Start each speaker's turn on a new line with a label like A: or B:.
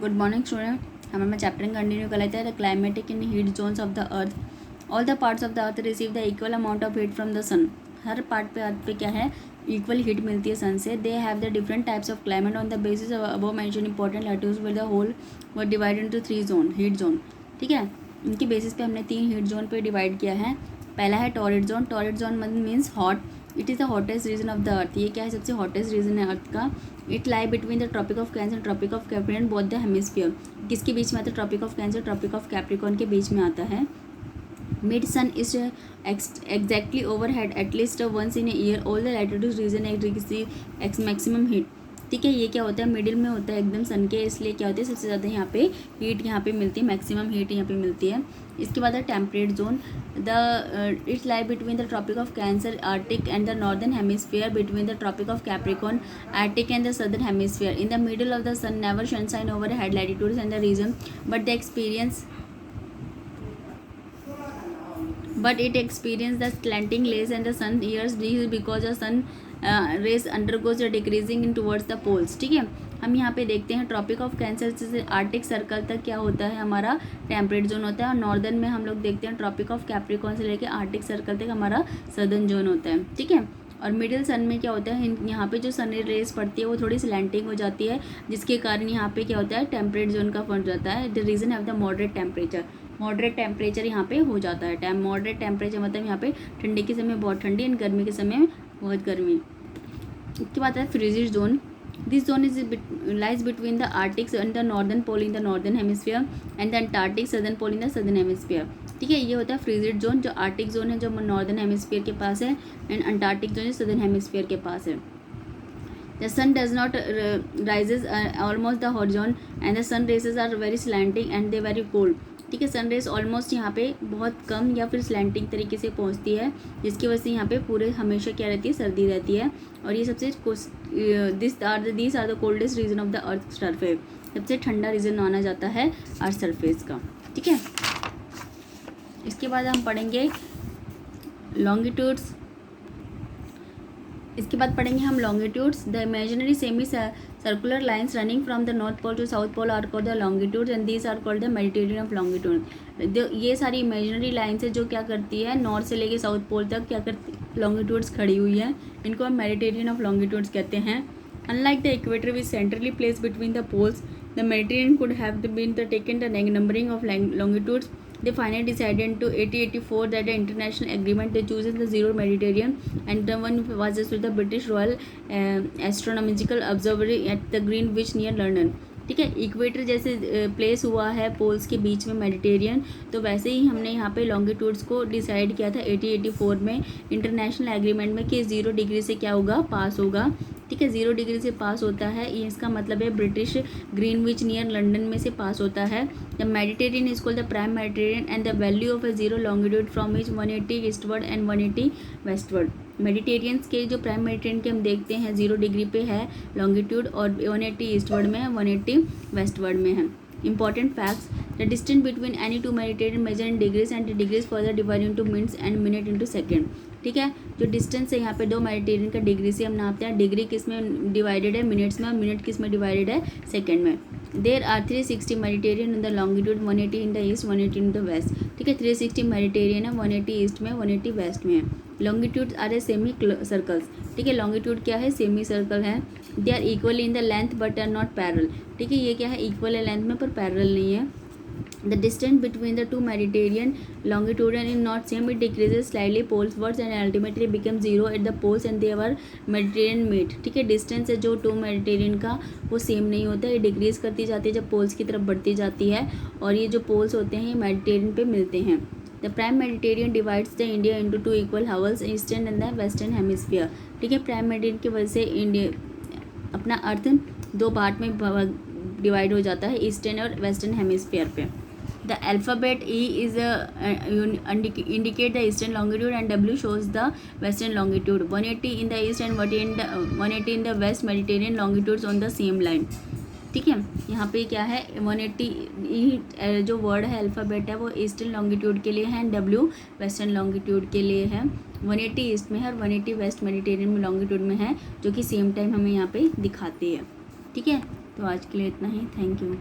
A: Good morning student. हम अपना chapter continue कर लेते हैं। The climatic in heat zones of the earth. All the parts of the earth receive the equal amount of heat from the sun. हर part पे earth पे क्या है, इक्वल हीट मिलती है सन से। They have the different types of climate on the basis of above mention important latitudes with the whole were divided into 3 zone heat zone. ठीक है, इनकी बेसिस पे हमने 3 हीट जोन पे डिवाइड किया है। पहला है torrid zone. Torrid zone means hot. It is the hottest region of the earth. ये क्या है, सबसे हॉटेस्ट रीजन है अर्थ का। It lie between the Tropic of Cancer and Tropic of Capricorn both the hemisphere. किसके बीच में आता है, Tropic of Cancer Tropic of Capricorn के बीच में आता है। Mid sun is exactly overhead at least once in year all the latitude reason maximum heat. ठीक है, ये क्या होता है, मिडिल में होता है एकदम सन के, इसलिए क्या होता है सबसे ज़्यादा यहाँ पे हीट यहाँ पे मिलती है, मैक्सिमम हीट यहाँ पे मिलती है। इसके बाद है temperate zone. The it's lie between the Tropic of Cancer Arctic and the northern hemisphere between the Tropic of Capricorn Arctic and the southern hemisphere in the middle of the sun never sunshine overhead latitudes and the region but it experience the slanting rays and the sun years because the sun rays undergoes a decreasing in towards the poles। ठीक है, हम यहाँ पे देखते हैं tropic of cancer से Arctic circle तक क्या होता है, हमारा टेम्परेट जोन होता है। और नॉर्दर्न में हम लोग देखते हैं ट्रॉपिक ऑफ कैप्रिकॉर्न से लेकर आर्टिक सर्कल तक हमारा सदर्न जोन होता है। ठीक है, और मिडिल सन में क्या होता है, यहाँ पे जो सन रेज पड़ती है वो थोड़ी स्लैंटिंग हो जाती है, जिसके कारण यहाँ पे क्या होता है, टेम्परेट जोन का फॉर्म जाता है। The region of the moderate temperature. Moderate temperature यहाँ पे हो जाता है। मॉडरेट टेम्परेचर मतलब यहाँ पे ठंडी के समय बहुत ठंडी एंड गर्मी के समय बहुत गर्मी। इसके बाद है frigid zone. This zone is lies between the Arctics and the northern pole in the northern hemisphere and the Antarctic southern pole in the southern hemisphere. ठीक है, ये होता है फ्रीजिड जोन। जो आर्टिक जोन है जो नॉर्दर्न हेमिस्फीयर के पास है and Antarctic zone southern hemisphere के पास है। The sun does not rises almost the horizon and the sun rays are very slanting and they very cold। ठीक है, सन रेज ऑलमोस्ट यहाँ पे बहुत कम या फिर स्लैंटिंग तरीके से पहुँचती है, जिसकी वजह से यहाँ पे पूरे हमेशा क्या रहती है, सर्दी रहती है। और ये सबसे this are the coldest region of the earth surface. सबसे ठंडा रीजन माना जाता है अर्थ सरफेस का। ठीक है, इसके बाद हम पढ़ेंगे लॉन्गिट्यूड्स। इसके बाद पढ़ेंगे हम longitudes. The imaginary semi circular lines running from the north pole to south pole are called the longitudes and these are called the meridian of longitude. ये सारी इमेजिनरी लाइन्स है जो क्या करती है, नॉर्थ से लेके साउथ पोल तक क्या करती लॉन्गिट्यूड्स खड़ी हुई है, इनको हम मेडिटेरियन ऑफ लॉन्गिट्यूड्स कहते हैं। Unlike the equator which centrally place between the poles, the meridian could have been taken the numbering of longitudes. They finally decided in 1884 that the international agreement they chosen the zero Mediterranean and the one was just with the British Royal Astronomical Observatory at the Greenwich near London। ठीक है, equator जैसे place हुआ है poles के बीच में Mediterranean, तो वैसे ही हमने यहाँ पे लॉन्गिट्यूड्स को डिसाइड किया था 1884 में इंटरनेशनल एग्रीमेंट में कि 0 डिग्री से क्या होगा, पास होगा। ठीक है, 0 डिग्री से पास होता है, ये इसका मतलब है ब्रिटिश ग्रीनविच नियर लंदन में से पास होता है। The Mediterranean is called the prime Mediterranean and the value of a zero longitude from is 180 eastward and 180 westward. Mediterraneans के जो प्राइम मेडिटेरियन के हम देखते हैं 0 डिग्री पे है लॉन्गिट्यूड और 180 ईस्टवर्ड में है, 180 वेस्टवर्ड में है। Important facts, the distance between any two meridian measure in degrees and degrees further divide into minutes and minute into second. ठीक है, जो डिस्टेंस है यहाँ पे 2 मेडिटेरियन का डिग्री से हम नापते हैं, डिग्री किस में डिवाइडेड है, मिनट्स में, और मिनट किस में डिवाइडेड है, सेकंड में। There are 360 meridian in the longitude, 180 in the east, 180 in the west. ठीक है, 360 मेडिटेरियन है, 180 ईस्ट में, 180 वेस्ट में है। Longitude are a semi circles. ठीक है, लॉन्गिट्यूड क्या है, सेमी सर्कल है। They are equal in the length but are not parallel. ठीक है, ये क्या है, इक्वल है लेंथ में पर पैरल नहीं है। The distance between the two Mediterranean longitudinal is not same, it decreases slightly poleswards and ultimately becomes zero at the poles and they were Mediterranean meet। ठीक है, डिस्टेंस है जो 2 मेडिटेरियन का वो सेम नहीं होता है, ये डिक्रीज करती जाती है जब पोल्स की तरफ बढ़ती जाती है, और ये जो पोल्स होते हैं ये मेडिटेरियन पे मिलते हैं। The prime Mediterranean divides the India into 2 equal hours, eastern and the western hemisphere. ठीक है, प्राइम मेडिटेरियन की वजह से इंडिया अपना अर्थ 2 पार्ट में डिवाइड हो जाता है, ईस्टर्न और वेस्टर्न हेमिस्फीयर पे। The alphabet E is indicate the eastern longitude and W shows the western longitude। 180 in the east and 180 in the west Mediterranean longitudes on the same line। ठीक है, यहाँ पे क्या है, 180 जो वर्ड है अल्फ़ाबेट है वो ईस्टर्न लॉन्गिट्यूड के लिए है एंड W वेस्टर्न लॉन्गिट्यूड के लिए है। 180 ईस्ट में है और 180 वेस्ट मेडिटेरियन में लॉन्गिट्यूड में है, जो कि सेम टाइम हमें यहाँ पे दिखाती है। ठीक है, तो आज के लिए इतना ही, थैंक यू।